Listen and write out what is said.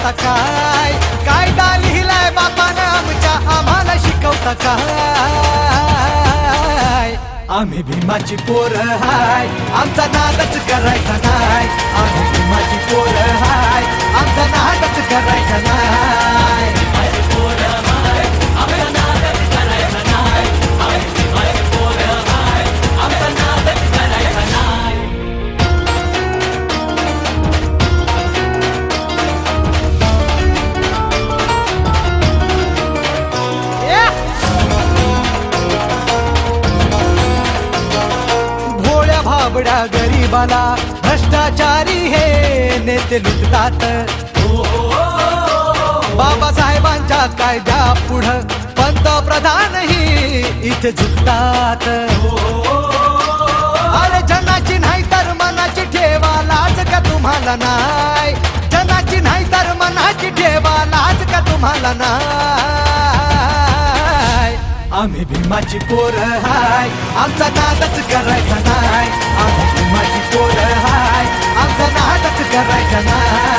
शिकवता काय? कायदा लिहिलाय बापानं आमच्या आम्हाला शिकवता काय? आम्ही भीमाची पोरं हाय, आमचा नादच करायचा नाय. आम्ही भीमाची पोरं हाय, आमचा नादच करायचा नाय. बाबड्या गरीबाला भ्रष्टाचारी हे नेते लुटतात. बाबासाहेबांच्या कायद्या पुढं पंतप्रधानही इथे झुकतात. अरे जनाची नाही तर मनाची ठेवा लाज का तुम्हाला नाय? जनाची नाही तर मनाची ठेवा लाज का तुम्हाला नाय? आम्ही भीमाची पोरं हाय, आमचा नादच करायचा नाय. आम्ही भीमाची पोरं हाय, आमचा नादच करायचा नाय.